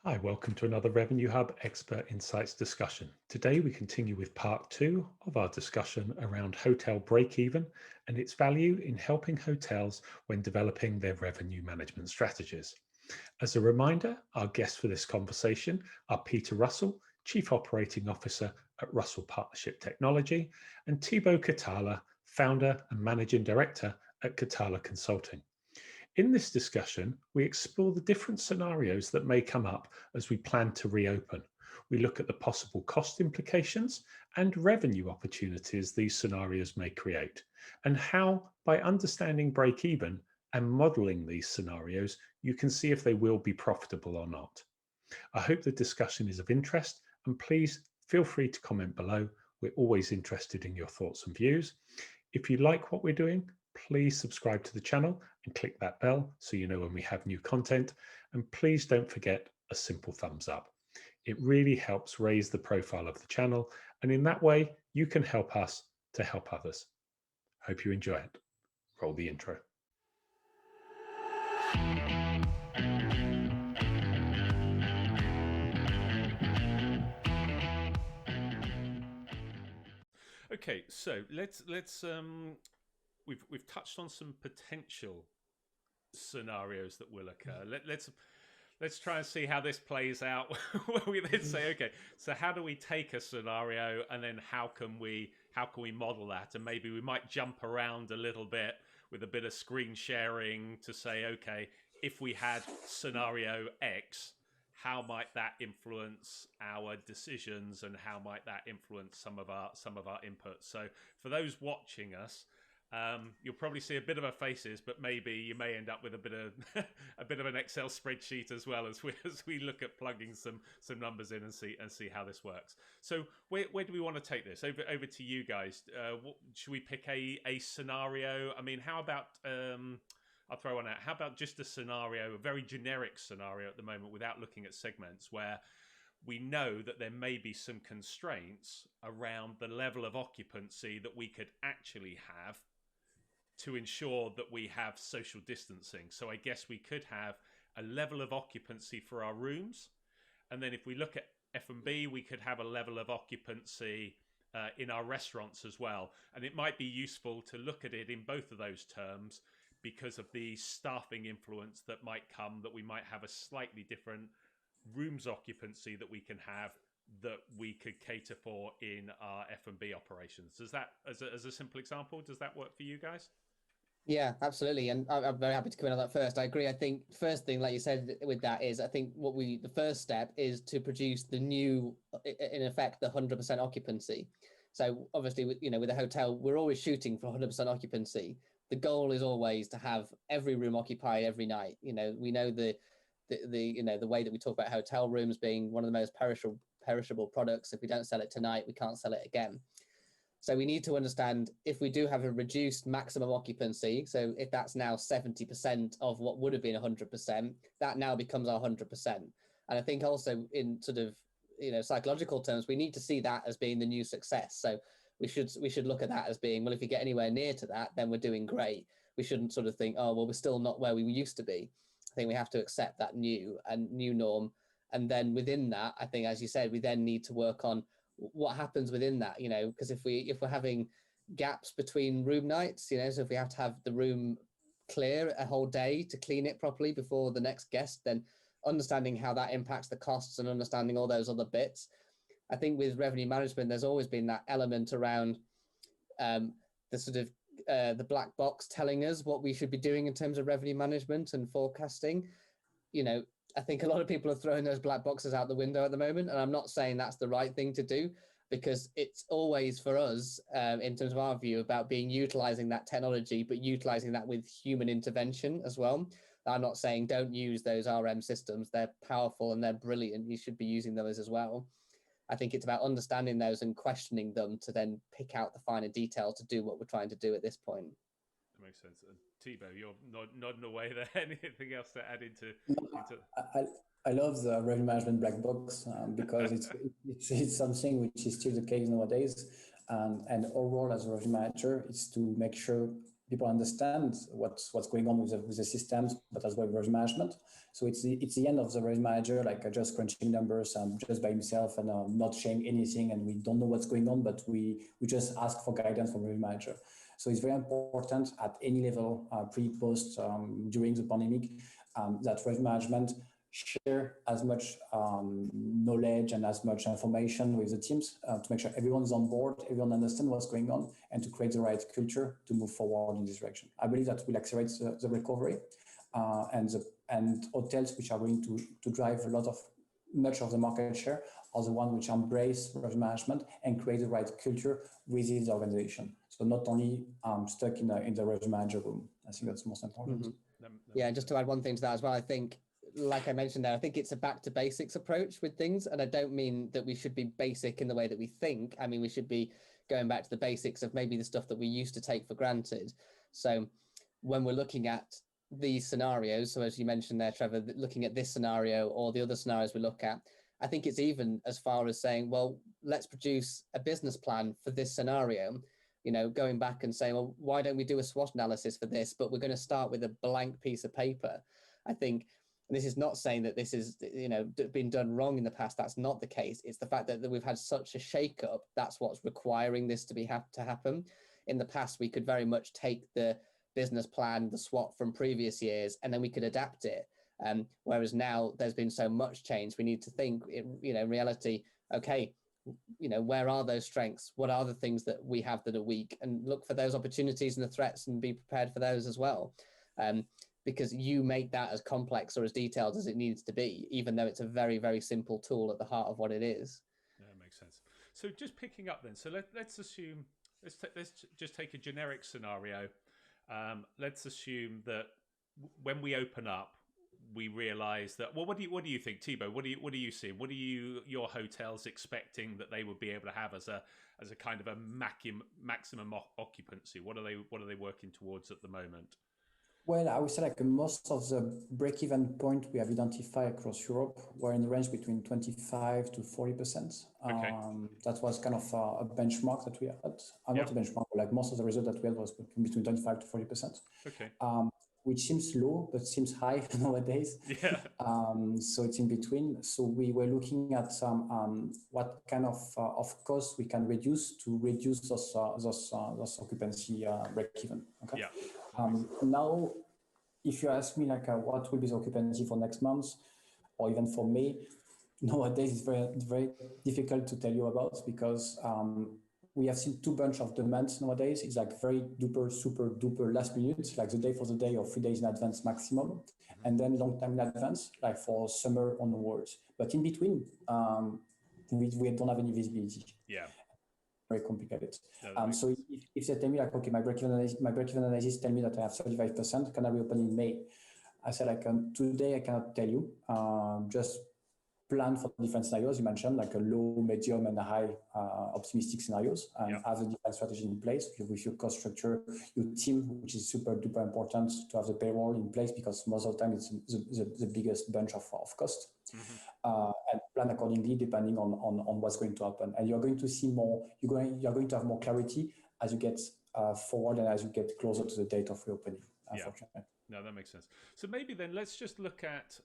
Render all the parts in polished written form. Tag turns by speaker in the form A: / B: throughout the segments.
A: Hi, welcome to another Revenue Hub Expert Insights discussion. Today we continue with part two of our discussion around hotel break-even and its value in helping hotels when developing their revenue management strategies. As a reminder, our guests for this conversation are Peter Russell, Chief Operating Officer at Russell Partnership Technology, and Thibault Catala, Founder and Managing Director at Catala Consulting. In this discussion, we explore the different scenarios that may come up as we plan to reopen. We look at the possible cost implications and revenue opportunities these scenarios may create, and how, by understanding break-even and modeling these scenarios, you can see if they will be profitable or not. I hope the discussion is of interest, and please feel free to comment below. We're always interested in your thoughts and views. If you like what we're doing, please subscribe to the channel and click that bell so you know when we have new content. And please don't forget a simple thumbs up. It really helps raise the profile of the channel, and in that way you can help us to help others. Hope you enjoy it. Roll the intro. Okay, so let's we've touched on some potential scenarios that will occur. Let's try and see how this plays out. We then say, okay, so how do we take a scenario and then how can we model that? And maybe we might jump around a little bit with a bit of screen sharing to say, okay, if we had scenario X, how might that influence our decisions and how might that influence some of our inputs? So for those watching us, you'll probably see a bit of our faces, but maybe you may end up with a bit of a bit of an Excel spreadsheet as well as we look at plugging some numbers in and see how this works. So where do we want to take this? Over to you guys. Should we pick a scenario? I mean, how about I'll throw one out. How about just a scenario, a very generic scenario at the moment, without looking at segments, where we know that there may be some constraints around the level of occupancy that we could actually have to ensure that we have social distancing. So I guess we could have a level of occupancy for our rooms. And then if we look at F&B, we could have a level of occupancy in our restaurants as well. And it might be useful to look at it in both of those terms because of the staffing influence that might come, that we might have a slightly different rooms occupancy that we can have that we could cater for in our F&B operations. Does that, as a simple example, does that work for you guys?
B: Yeah, absolutely. And I'm very happy to come in on that first. I agree. I think first thing, like you said with that is, I think the first step is to produce the new, in effect, the 100% occupancy. So obviously, with a hotel, we're always shooting for 100% occupancy. The goal is always to have every room occupied every night. We know the way that we talk about hotel rooms being one of the most perishable products. If we don't sell it tonight, we can't sell it again. So we need to understand if we do have a reduced maximum occupancy. So if that's now 70% of what would have been 100%, that now becomes our 100%. And I think also in sort of psychological terms, we need to see that as being the new success. So we should look at that as being, well, if we get anywhere near to that, then we're doing great. We shouldn't sort of think, oh, well, we're still not where we used to be. I think we have to accept that new norm. And then within that, I think, as you said, we then need to work on what happens within that, because if we're having gaps between room nights, so if we have to have the room clear a whole day to clean it properly before the next guest, then understanding how that impacts the costs and understanding all those other bits. I think with revenue management, there's always been that element around the sort of the black box telling us what we should be doing in terms of revenue management and forecasting. I think a lot of people are throwing those black boxes out the window at the moment, and I'm not saying that's the right thing to do, because it's always for us, in terms of our view, about utilizing that technology, but utilizing that with human intervention as well. I'm not saying don't use those RM systems. They're powerful and they're brilliant. You should be using those as well. I think it's about understanding those and questioning them to then pick out the finer detail to do what we're trying to do at this point.
A: That makes sense. And Thibault, you're nodding away there. Anything else to add into?
C: I love the revenue management black box because it's something which is still the case nowadays. And our role as a revenue manager is to make sure people understand what's going on with the systems, but as well with revenue management. So it's the end of the revenue manager, like just crunching numbers just by himself and not sharing anything, and we don't know what's going on, but we just ask for guidance from revenue manager. So it's very important at any level, pre, post, during the pandemic, that revenue management share as much knowledge and as much information with the teams to make sure everyone's on board, everyone understands what's going on, and to create the right culture to move forward in this direction. I believe that will accelerate the recovery, and hotels which are going to drive much of the market share are the ones which embrace revenue management and create the right culture within the organization. So not only stuck in the revenue manager room. I think that's most important.
B: Mm-hmm. Yeah, just to add one thing to that as well, I think, like I mentioned there, I think it's a back to basics approach with things. And I don't mean that we should be basic in the way that we think. I mean, we should be going back to the basics of maybe the stuff that we used to take for granted. So when we're looking at these scenarios, so as you mentioned there, Trevor, looking at this scenario or the other scenarios we look at, I think it's even as far as saying, well, let's produce a business plan for this scenario, you know, going back and saying, well, why don't we do a SWOT analysis for this? But we're going to start with a blank piece of paper. I think this is not saying that this is, you know, been done wrong in the past. That's not the case. It's the fact that we've had such a shake-up. That's what's requiring this to happen. In the past, we could very much take the business plan, the SWOT from previous years, and then we could adapt it. Whereas now there's been so much change, we need to think, you know, in reality, okay, you know, where are those strengths? What are the things that we have that are weak? And look for those opportunities and the threats and be prepared for those as well. Because you make that as complex or as detailed as it needs to be, even though it's a very, very simple tool at the heart of what it is.
A: Yeah, that makes sense. So just picking up then, so let's assume, let's just take a generic scenario. Let's assume that when we open up, we realize that, well, what do you think, Thibault? What do you see? What are your hotels expecting that they would be able to have as a kind of a maximum occupancy? What are they working towards at the moment?
C: Well, I would say like most of the break-even point we have identified across Europe were in the range between 25 to 40%.
A: Okay.
C: That was kind of a benchmark that we had. Not a benchmark, but like most of the result that we had was between 25 to 40%.
A: Okay.
C: Which seems low, but seems high nowadays.
A: Yeah.
C: So it's in between. So we were looking at what kind of costs we can reduce to reduce those occupancy break-even. Okay.
A: Yeah.
C: Now, if you ask me like what will be the occupancy for next month or even for May, nowadays it's very, very difficult to tell you about because we have seen two bunch of demands nowadays. It's like very duper, super duper last minute, like the day for the day or 3 days in advance maximum, and then long time in advance, like for summer onwards. But in between, we don't have any visibility. Yeah. Very complicated. So if they tell me like, okay, my break-even analysis tell me that I have 35%, can I reopen in May? I said like, today I cannot tell you, just plan for different scenarios you mentioned, like a low, medium, and a high optimistic scenarios, and have a different strategy in place with your cost structure, your team, which is super duper important to have the payroll in place because most of the time it's the biggest bunch of cost. And plan accordingly depending on what's going to happen. And you're going to see more, you're going to have more clarity as you get forward and as you get closer to the date of reopening, unfortunately.
A: No, that makes sense. So maybe then let's just look at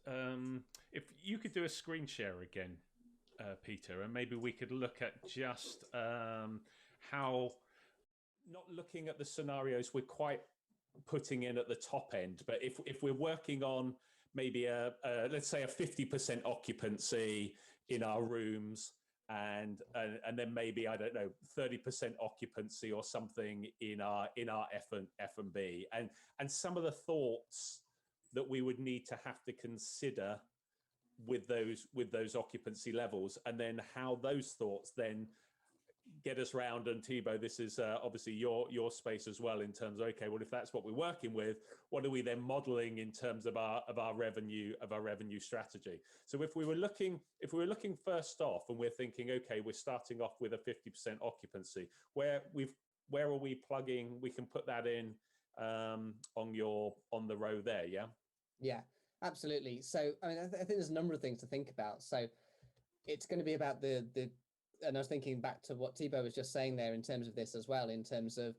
A: if you could do a screen share again, Peter, and maybe we could look at just how, not looking at the scenarios we're quite putting in at the top end, but if we're working on maybe let's say a 50% occupancy in our rooms, and then maybe, I don't know, 30% occupancy or something in our F&B, and some of the thoughts that we would need to have to consider with those occupancy levels, and then how those thoughts then get us round. And Thibault, this is obviously your space as well, in terms of, okay, well, if that's what we're working with, what are we then modeling in terms of our revenue strategy? So if we were looking first off, and we're thinking, okay, we're starting off with a 50% occupancy, where are we plugging? We can put that in on the row there,
B: yeah, absolutely. So I mean, I think there's a number of things to think about. So it's going to be about and I was thinking back to what Thibault was just saying there in terms of this as well, in terms of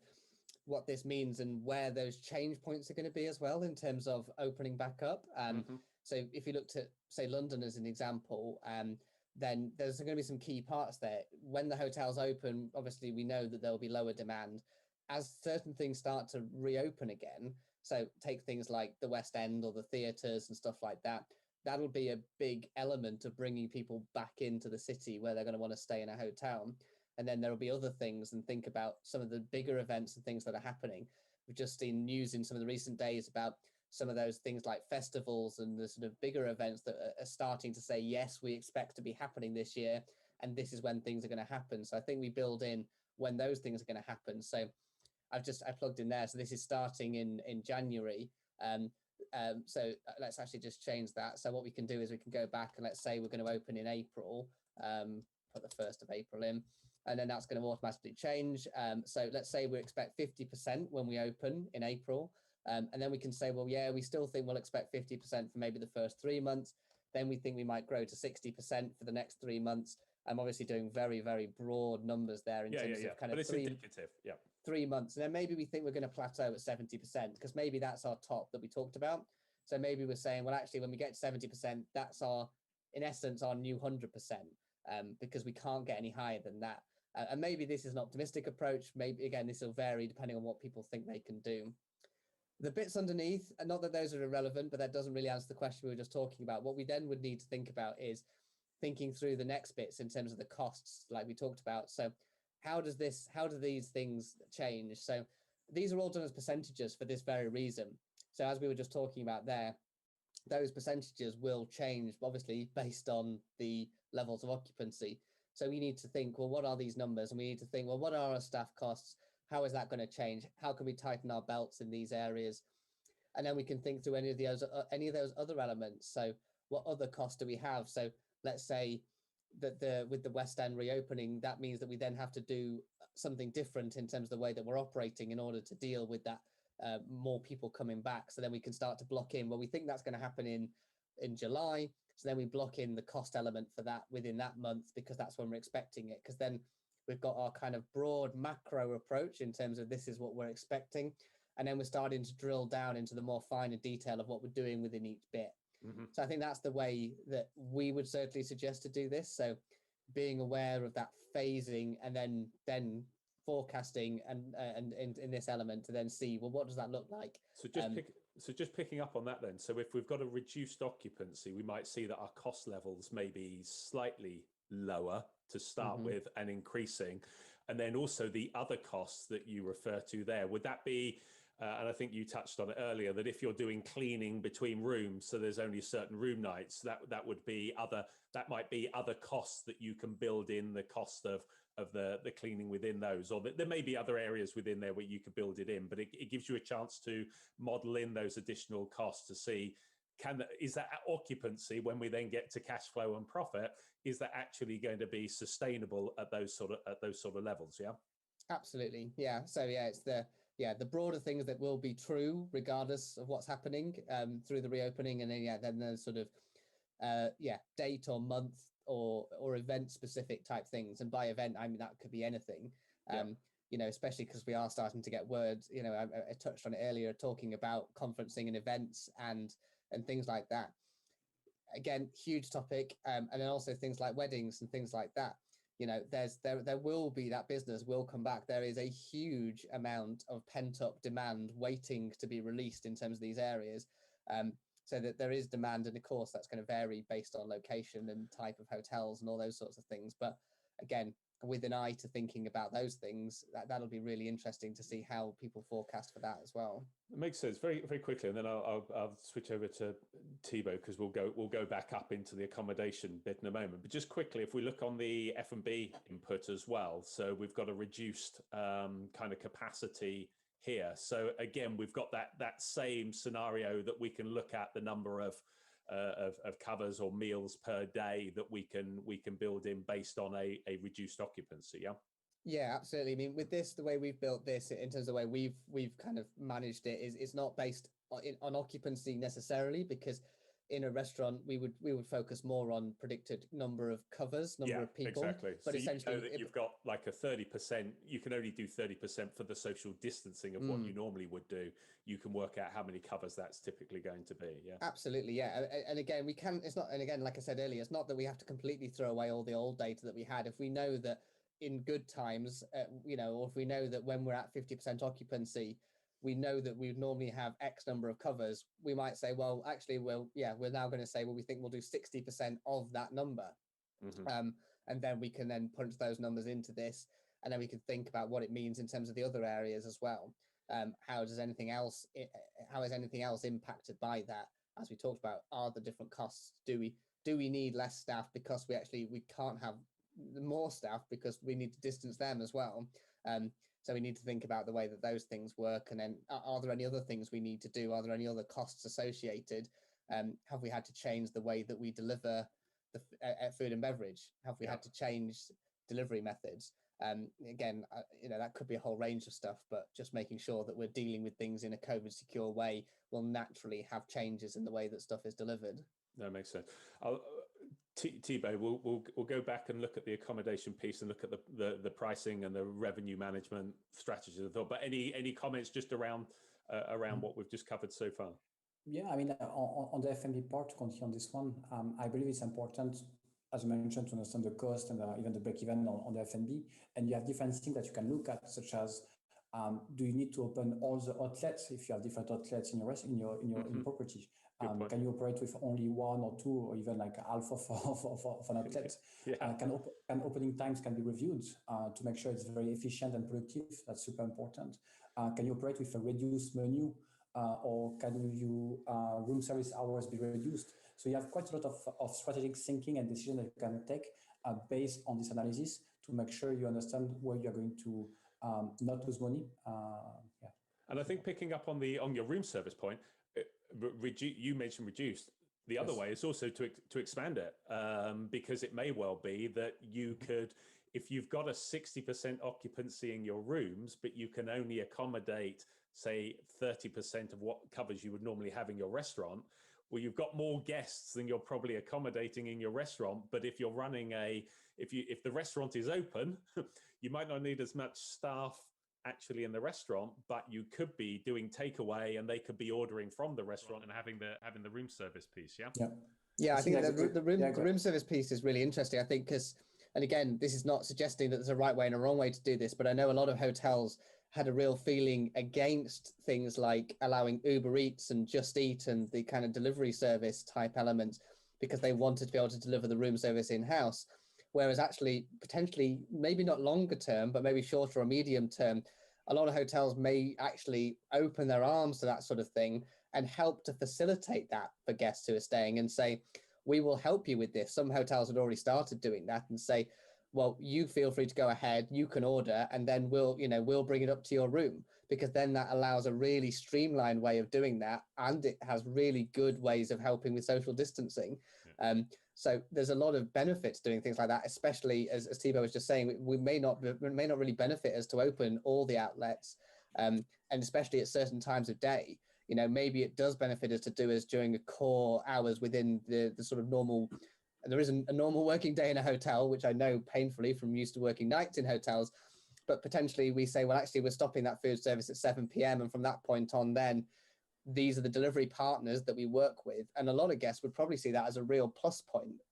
B: what this means and where those change points are going to be as well in terms of opening back up. So if you looked at, say, London as an example, then there's going to be some key parts there. When the hotels open, obviously we know that there will be lower demand. As certain things start to reopen again, so take things like the West End or the theatres and stuff like that, that'll be a big element of bringing people back into the city where they're going to want to stay in a hotel. And then there will be other things, and think about some of the bigger events and things that are happening. We've just seen news in some of the recent days about some of those things like festivals and the sort of bigger events that are starting to say, yes, we expect to be happening this year, and this is when things are going to happen. So I think we build in when those things are going to happen. So I plugged in there. So this is starting in January. So let's actually just change that. So what we can do is we can go back and let's say we're going to open in April, put the 1st of April in, and then that's going to automatically change. So let's say we expect 50% when we open in April. And then we can say, well, yeah, we still think we'll expect 50% for maybe the first 3 months. Then we think we might grow to 60% for the next 3 months. I'm obviously doing very, very broad numbers there in terms of kind of
A: indicative.
B: 3 months. And then maybe we think we're going to plateau at 70% because maybe that's our top that we talked about. So maybe we're saying, well, actually, when we get to 70%, that's in essence, our new 100%, because we can't get any higher than that. And maybe this is an optimistic approach. Maybe, again, this will vary depending on what people think they can do. The bits underneath, and not that those are irrelevant, but that doesn't really answer the question we were just talking about. What we then would need to think about is thinking through the next bits in terms of the costs, like we talked about. So how do these things change? So these are all done as percentages for this very reason. So as we were just talking about there, those percentages will change, obviously, based on the levels of occupancy. So we need to think, well, what are these numbers? And we need to think, well, what are our staff costs? How is that going to change? How can we tighten our belts in these areas? And then we can think through any of those other elements. So what other costs do we have? So let's say that with the West End reopening, that means that we then have to do something different in terms of the way that we're operating in order to deal with that more people coming back. So then we can start to block in. Well, we think that's going to happen in July. So then we block in the cost element for that within that month, because that's when we're expecting it. Because then we've got our kind of broad macro approach in terms of this is what we're expecting. And then we're starting to drill down into the more finer detail of what we're doing within each bit. So I think that's the way that we would certainly suggest to do this. So being aware of that phasing and then forecasting and in this element to then see, well, what does that look like?
A: So just picking up on that then. So if we've got a reduced occupancy, we might see that our cost levels may be slightly lower to start with and increasing. And then also the other costs that you refer to there, would that be, and I think you touched on it earlier, that if you're doing cleaning between rooms, so there's only certain room nights, that would be that might be other costs that you can build in the cost of the cleaning within those, or there may be other areas within there where you could build it in, but it gives you a chance to model in those additional costs to see, is that occupancy, when we then get to cash flow and profit, is that actually going to be sustainable at those sort of levels? Yeah, absolutely.
B: Yeah. So yeah, it's the broader things that will be true regardless of what's happening through the reopening, and then the sort of date or month or event specific type things. And by event, I mean that could be anything. Especially because we are starting to get words. I touched on it earlier, talking about conferencing and events and things like that. Again, huge topic, and then also things like weddings and things like that. There will be, that business will come back. There is a huge amount of pent up demand waiting to be released in terms of these areas. So that there is demand, and of course that's going to vary based on location and type of hotels and all those sorts of things. But again, with an eye to thinking about those things, that'll be really interesting to see how people forecast for that as well.
A: It makes sense. Very, very quickly, and then I'll switch over to Thibault, because we'll go back up into the accommodation bit in a moment. But just quickly, if we look on the F&B input as well, so we've got a reduced kind of capacity here. So again, we've got that same scenario that we can look at the number of covers or meals per day that we can build in based on a reduced occupancy.
B: Yeah, absolutely. I mean, with this, the way we've built this in terms of the way we've kind of managed it is it's not based on occupancy necessarily, because in a restaurant, we would focus more on predicted number of covers, number of people.
A: Exactly.
B: But
A: so
B: essentially,
A: you know that you've got like a 30%. You can only do 30% for the social distancing of what you normally would do. You can work out how many covers that's typically going to be. Yeah.
B: Absolutely, yeah. And again, we can. It's not. And again, like I said earlier, it's not that we have to completely throw away all the old data that we had. If we know that in good times, you know, or if we know that when we're at 50% occupancy, we know that we would normally have X number of covers, we might say, well, actually, we're now going to say, well, we think we'll do 60% of that number. And then we can then punch those numbers into this, and then we can think about what it means in terms of the other areas as well. How is anything else impacted by that? As we talked about, are the different costs? Do we need less staff because we can't have more staff because we need to distance them as well? So we need to think about the way that those things work, and then are there any other things we need to do? Are there any other costs associated? Have we had to change the way that we deliver the food and beverage? Have we had to change delivery methods? Again, you know, that could be a whole range of stuff, but just making sure that we're dealing with things in a COVID secure way will naturally have changes in the way that stuff is delivered.
A: That makes sense. Thibault, we'll go back and look at the accommodation piece and look at the pricing and the revenue management strategies. But any comments just around what we've just covered so far?
C: Yeah, I mean, on the F&B part, to continue on this one, I believe it's important, as you mentioned, to understand the cost and even the break-even on the F&B. And you have different things that you can look at, such as do you need to open all the outlets if you have different outlets in your property? Can you operate with only one or two, or even like half of an outlet? Can opening times can be reviewed to make sure it's very efficient and productive? That's super important. Can you operate with a reduced menu? Or can you room service hours be reduced? So you have quite a lot of strategic thinking and decisions that you can take based on this analysis to make sure you understand where you're going to not lose money.
A: And I think picking up on your room service point, you mentioned reduced. The other way is also to expand it, because it may well be that you could, if you've got a 60% occupancy in your rooms, but you can only accommodate, say, 30% of what covers you would normally have in your restaurant, well, you've got more guests than you're probably accommodating in your restaurant. But if you're running if the restaurant is open, you might not need as much staff actually in the restaurant, but you could be doing takeaway and they could be ordering from the restaurant and having the room service piece.
B: I think the room service piece is really interesting. I think because, and again, this is not suggesting that there's a right way and a wrong way to do this, but I know a lot of hotels had a real feeling against things like allowing Uber Eats and Just Eat and the kind of delivery service type elements, because they wanted to be able to deliver the room service in-house. Whereas actually, potentially, maybe not longer term, but maybe shorter or medium term, a lot of hotels may actually open their arms to that sort of thing and help to facilitate that for guests who are staying and say, we will help you with this. Some hotels had already started doing that and say, well, you feel free to go ahead, you can order, and then we'll bring it up to your room, because then that allows a really streamlined way of doing that. And it has really good ways of helping with social distancing. So there's a lot of benefits doing things like that, especially as Thibault was just saying, we may not really benefit us to open all the outlets, and especially at certain times of day. You know, maybe it does benefit us to do us during the core hours within the sort of normal. There isn't a normal working day in a hotel, which I know painfully from used to working nights in hotels, but potentially we say, well, actually, we're stopping that food service at 7 p.m. And from that point on, then these are the delivery partners that we work with. And a lot of guests would probably see that as a real plus point.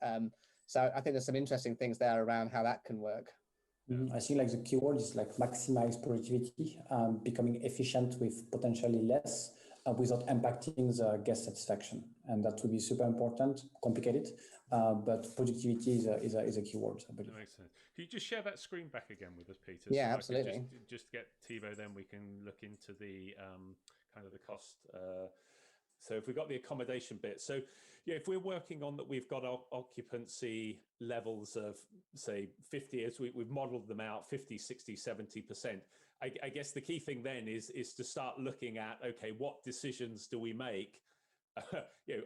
B: So I think there's some interesting things there around how that can work.
C: I think like the keyword is like maximize productivity, becoming efficient with potentially less, without impacting the guest satisfaction. And that would be super important, complicated, but productivity is a keyword, I believe.
A: That makes sense. Can you just share that screen back again with us, Peter?
B: Yeah, absolutely.
A: Just get Thibault, then we can look into the kind of the cost. So if we've got the accommodation bit, so yeah, if we're working on that, we've got our occupancy levels of, say, 50, as we've modeled them out, 50, 60, 70%. I guess the key thing then is to start looking at, okay, what decisions do we make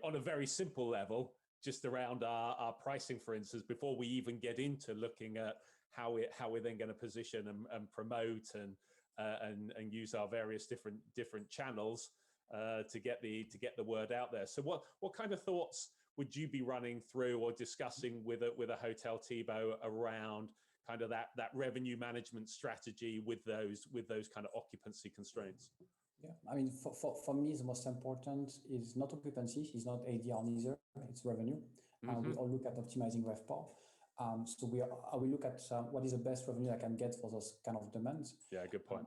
A: on a very simple level, just around our pricing, for instance, before we even get into looking at how we're then going to position and promote and use our various different channels. to get the word out there. So what kind of thoughts would you be running through or discussing with a hotel, Thibault, around kind of that revenue management strategy with those kind of occupancy constraints?
C: Yeah, I mean, for me, the most important is not occupancy, it's not ADR neither, it's revenue. We all look at optimizing RevPAR. So we look at what is the best revenue I can get for those kind of demands.
A: Yeah, good point.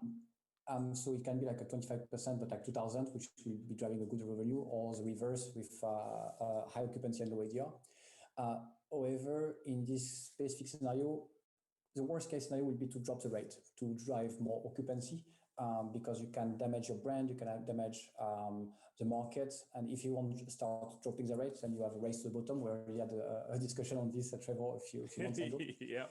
C: So it can be like a 25%, but like 2,000, which will be driving a good revenue, or the reverse with high occupancy and low ADR. However, in this specific scenario, the worst case scenario would be to drop the rate to drive more occupancy, because you can damage your brand, you can damage the market. And if you want to start dropping the rates, then you have a race to the bottom. We already had a discussion on this, Trevor, a few months ago.
A: Yeah.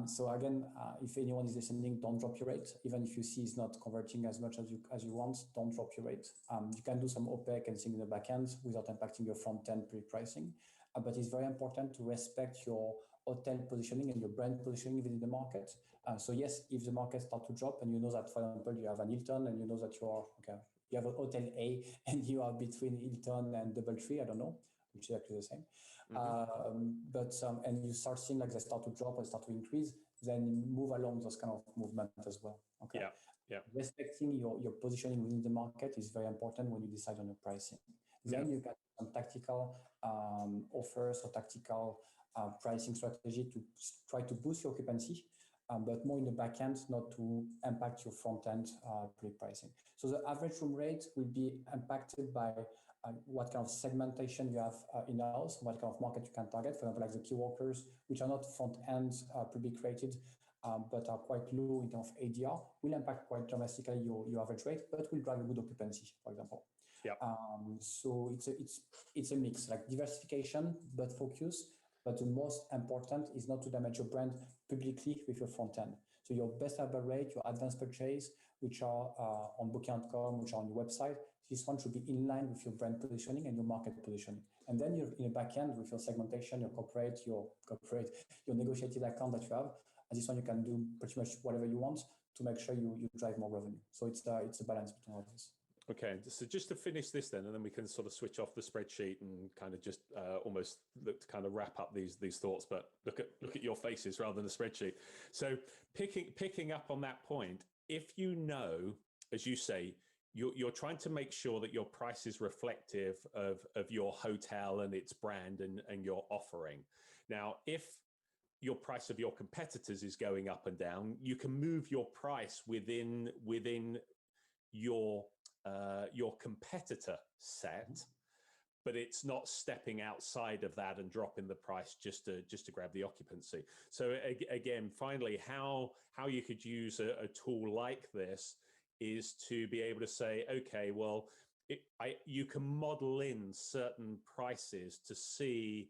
C: So again, if anyone is listening, don't drop your rate. Even if you see it's not converting as much as you want, don't drop your rate. You can do some OPEC and things in the back end without impacting your front end pre-pricing. But it's very important to respect your hotel positioning and your brand positioning within the market. So yes, if the market starts to drop and you know that, for example, you have an Hilton and you know that you have a hotel A and you are between Hilton and DoubleTree, I don't know, which is actually the same. And you start seeing like they start to drop or start to increase, then move along those kind of movement as well. Okay.
A: Yeah.
C: Respecting your positioning within the market is very important when you decide on your pricing. Then you can some tactical offers or tactical pricing strategy to try to boost your occupancy, but more in the back end, not to impact your front end pre-pricing. So the average room rate will be impacted by what kind of segmentation you have in-house, what kind of market you can target. For example, like the key workers, which are not front end pre-created, but are quite low in terms of ADR, will impact quite dramatically your average rate, but will drive a good occupancy, for example.
A: Yeah.
C: So it's a mix, like diversification, but focus. But the most important is not to damage your brand publicly with your front end. So your best available rate, your advanced purchase, which are on Booking.com, which are on your website, this one should be in line with your brand positioning and your market positioning. And then you're in the back end with your segmentation, your negotiated account that you have. And this one you can do pretty much whatever you want to make sure you drive more revenue. So it's a balance between all of this.
A: Okay, so just to finish this then, and then we can sort of switch off the spreadsheet and kind of just almost look to kind of wrap up these thoughts, but look at your faces rather than the spreadsheet. So picking up on that point, if you know, as you say, you're trying to make sure that your price is reflective of your hotel and its brand and your offering. Now, if your price of your competitors is going up and down, you can move your price within your competitor set, but it's not stepping outside of that and dropping the price just to grab the occupancy. So again, finally, how you could use a tool like this is to be able to say, okay, well, you can model in certain prices to see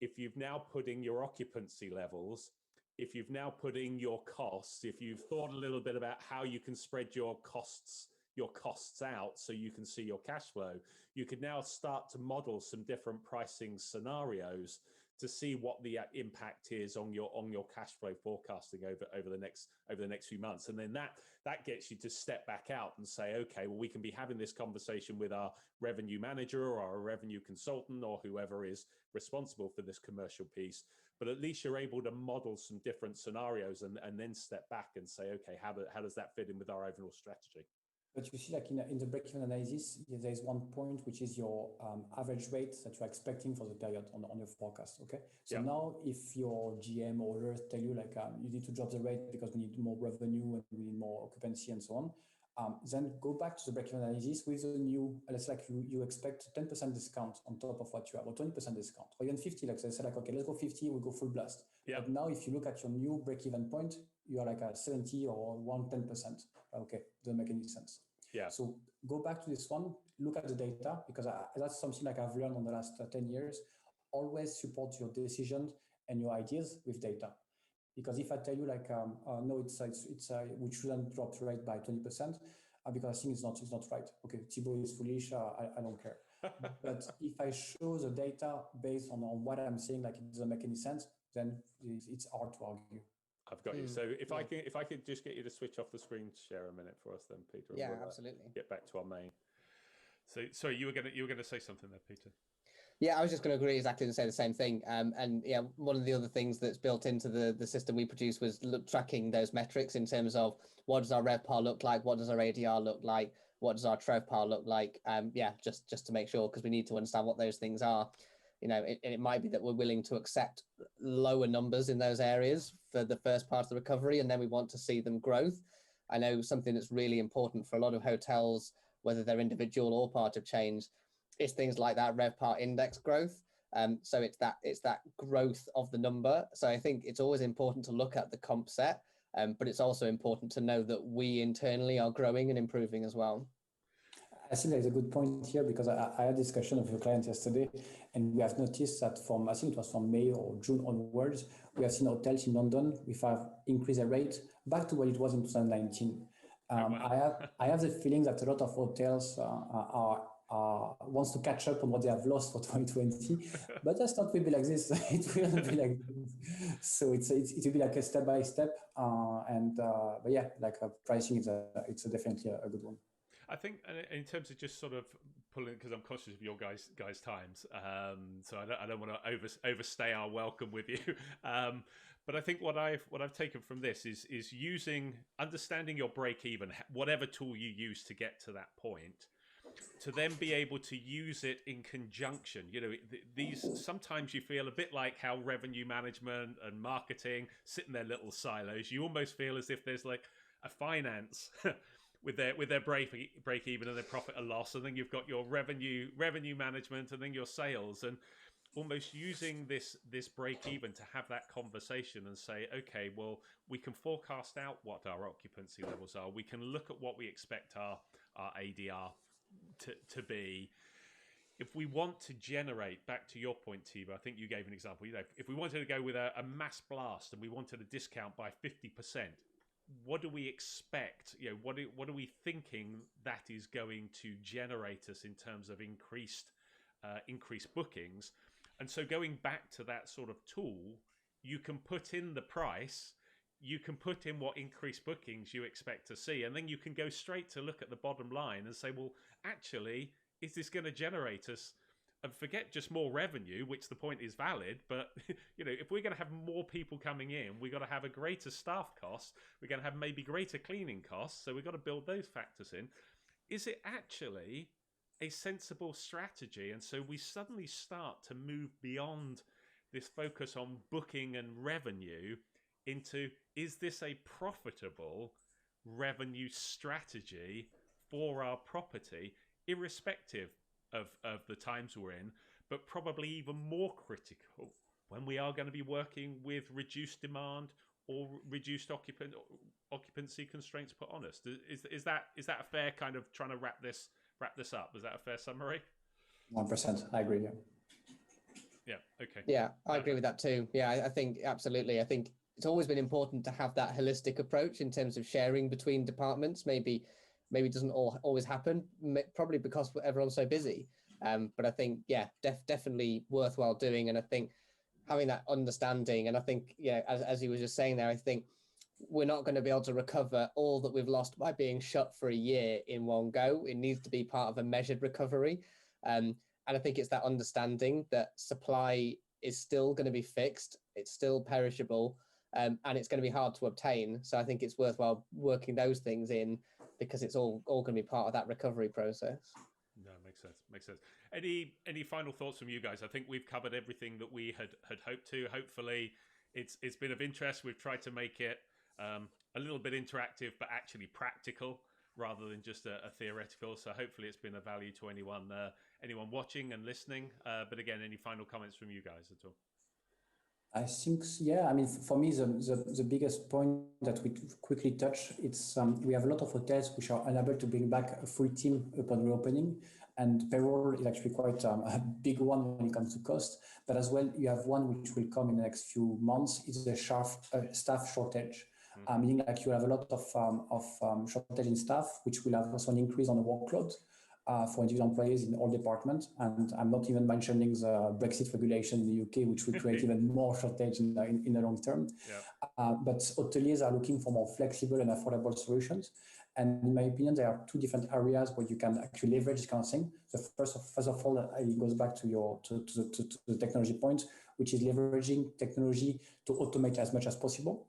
A: if you've now put in your occupancy levels, if you've now put in your costs, if you've thought a little bit about how you can spread your costs out so you can see your cash flow, you could now start to model some different pricing scenarios to see what the impact is on your cash flow forecasting over the next few months. And then that gets you to step back out and say, okay, well, we can be having this conversation with our revenue manager or our revenue consultant or whoever is responsible for this commercial piece. But at least you're able to model some different scenarios and then step back and say, okay, how does that fit in with our overall strategy?
C: But you see, like in the break-even analysis, there is one point, which is your average rate that you're expecting for the period on your forecast, okay? So now if your GM or others tell you like you need to drop the rate because we need more revenue and we need more occupancy and so on, then go back to the break-even analysis with a new, let's say like you expect 10% discount on top of what you have, or 20% discount, or even 50, like they say like, okay, let's go 50, we'll go full blast. Yeah. But now if you look at your new break-even point, you are like at 70 or 110%. Okay, doesn't make any sense.
A: Yeah.
C: So go back to this one, look at the data, because that's something like I've learned on the last 10 years. Always support your decisions and your ideas with data. Because if I tell you like, no, we shouldn't drop the rate by 20%, because I think it's not right. Okay, Thibault is foolish, I don't care. But if I show the data based on what I'm saying, like it doesn't make any sense, then it's hard to argue.
A: I've got you. So if I could just get you to switch off the screen share a minute for us then, Peter.
B: Yeah, absolutely.
A: Get back to our main. So, sorry, you were gonna say something there, Peter.
B: Yeah, I was just going to agree exactly and say the same thing. And yeah, one of the other things that's built into the system we produced was tracking those metrics in terms of what does our RevPAR look like, what does our ADR look like, what does our TrevPAR look like. Yeah, just to make sure, because we need to understand what those things are. You know, it might be that we're willing to accept lower numbers in those areas for the first part of the recovery, and then we want to see them growth. I know something that's really important for a lot of hotels, whether they're individual or part of chains, is things like that RevPAR index growth. So it's that growth of the number. So I think it's always important to look at the comp set, but it's also important to know that we internally are growing and improving as well.
C: I think there's a good point here, because I had a discussion with a client yesterday, and we have noticed that I think it was from May or June onwards, we have seen hotels in London with have increased their rate back to what it was in 2019.
A: Wow.
C: I have the feeling that a lot of hotels wants to catch up on what they have lost for 2020, but that's not will be like this. It will be like this. So it will be like a step by step, but yeah, like pricing is it's definitely a good one.
A: I think in terms of just sort of pulling, because I'm conscious of your guys' times, so I don't want to overstay our welcome with you. But I think what I've taken from this is understanding your break even, whatever tool you use to get to that point, to then be able to use it in conjunction. You know, these sometimes you feel a bit like how revenue management and marketing sit in their little silos. You almost feel as if there's like a finance with their break even and their profit and loss, and then you've got your revenue management, and then your sales, and almost using this break even to have that conversation and say, okay, well, we can forecast out what our occupancy levels are. We can look at what we expect our ADR to be. If we want to generate, back to your point, Thibault, I think you gave an example. You know, if we wanted to go with a mass blast and we wanted a discount by 50%, what do we expect? You know, what are we thinking that is going to generate us in terms of increased bookings? And so going back to that sort of tool, you can put in the price, you can put in what increased bookings you expect to see, and then you can go straight to look at the bottom line and say, well, actually, is this going to generate us? And forget just more revenue, which the point is valid, but you know, if we're going to have more people coming in, we've got to have a greater staff cost. We're going to have maybe greater cleaning costs, so we've got to build those factors in. Is it actually a sensible strategy? And so we suddenly start to move beyond this focus on booking and revenue into, is this a profitable revenue strategy for our property, irrespective of the times we're in, but probably even more critical when we are going to be working with reduced demand or reduced occupancy constraints put on us. Is that a fair kind of trying to wrap this up? Is that a fair summary?
C: 100%, I agree.
A: Yeah. Okay.
B: Yeah, I agree with that too. Yeah, I think absolutely. I think it's always been important to have that holistic approach in terms of sharing between departments. Maybe it doesn't always happen, probably because everyone's so busy. But I think, yeah, definitely worthwhile doing. And I think having that understanding, and I think, yeah, as you were just saying there, I think we're not going to be able to recover all that we've lost by being shut for a year in one go. It needs to be part of a measured recovery. And I think it's that understanding that supply is still going to be fixed. It's still perishable. And it's going to be hard to obtain. So I think it's worthwhile working those things in, because it's all going to be part of that recovery process.
A: No, makes sense. Any final thoughts from you guys? I think we've covered everything that we had hoped to. Hopefully, it's been of interest. We've tried to make it a little bit interactive, but actually practical rather than just a theoretical. So hopefully, it's been of value to anyone watching and listening. But again, any final comments from you guys at all?
C: I think, yeah, I mean, for me, the biggest point that we quickly touch, it's we have a lot of hotels which are unable to bring back a full team upon reopening, and payroll is actually quite a big one when it comes to cost. But as well, you have one which will come in the next few months, is the staff shortage. Meaning like you have a lot of shortage in staff, which will have also an increase on the workload for individual employees in all departments. And I'm not even mentioning the Brexit regulation in the UK, which will create even more shortage in the long term. Yeah. But hoteliers are looking for more flexible and affordable solutions. And in my opinion, there are two different areas where you can actually leverage this kind of thing. So first of all, it goes back to the technology point, which is leveraging technology to automate as much as possible.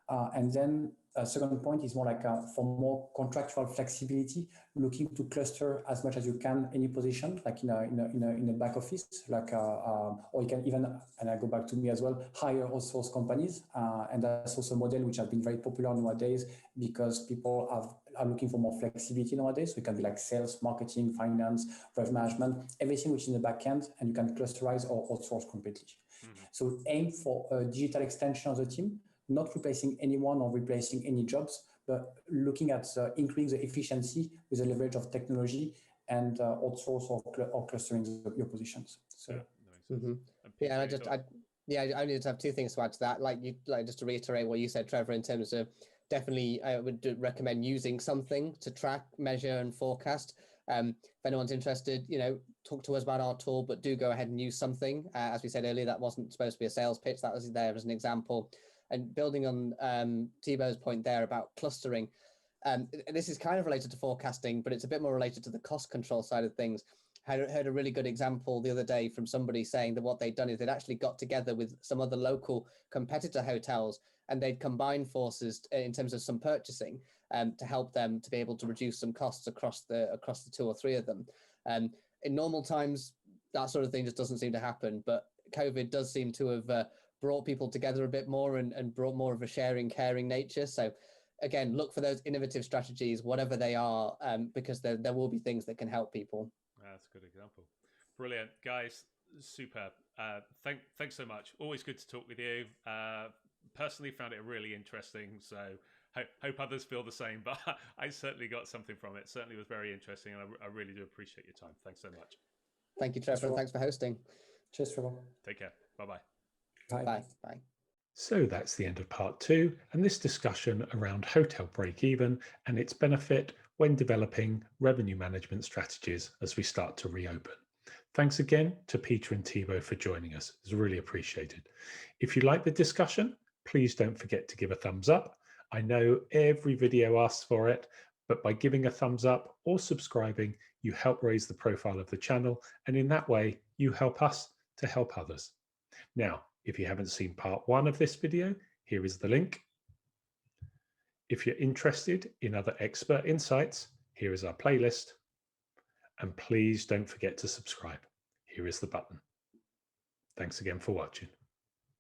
C: And then a second point is more like for more contractual flexibility, looking to cluster as much as you can any position, like in a back office, like or you can even, and I go back to me as well, hire outsource companies, and that's also a model which has been very popular nowadays because people are looking for more flexibility nowadays. So it can be like sales, marketing, finance, revenue management, everything which is in the back end, and you can clusterize or outsource completely. Mm-hmm. So aim for a digital extension of the team, not replacing anyone or replacing any jobs, but looking at increasing the efficiency with the leverage of technology and outsource or clustering your positions. So,
B: yeah, I only just have two things to add to that. Like just to reiterate what you said, Trevor, in terms of definitely, I would recommend using something to track, measure, and forecast. If anyone's interested, talk to us about our tool, but do go ahead and use something. As we said earlier, that wasn't supposed to be a sales pitch. That was there as an example. And building on Thibault's point there about clustering, this is kind of related to forecasting, but it's a bit more related to the cost control side of things. I heard a really good example the other day from somebody saying that what they'd done is they'd actually got together with some other local competitor hotels, and they'd combined forces in terms of some purchasing to help them to be able to reduce some costs across the two or three of them. In normal times, that sort of thing just doesn't seem to happen, but COVID does seem to have brought people together a bit more and brought more of a sharing, caring nature. So again, look for those innovative strategies, whatever they are, because there will be things that can help people.
A: That's a good example. Brilliant, guys. Superb. Thanks so much. Always good to talk with you. Personally found it really interesting. So hope others feel the same, but I certainly got something from it. Certainly was very interesting. And I really do appreciate your time. Thanks so much.
B: Thank you, Trevor. Thanks for hosting.
C: Cheers, Trevor.
A: Take care. Bye-bye.
B: Bye. Bye.
D: So that's the end of part 2 and this discussion around hotel break-even and its benefit when developing revenue management strategies as we start to reopen. Thanks again to Peter and Thibault for joining us. It's really appreciated. If you like the discussion, please don't forget to give a thumbs up. I know every video asks for it, but by giving a thumbs up or subscribing, you help raise the profile of the channel, and in that way, you help us to help others. Now, if you haven't seen part 1 of this video, here is the link. If you're interested in other expert insights, here is our playlist. And please don't forget to subscribe. Here is the button. Thanks again for watching.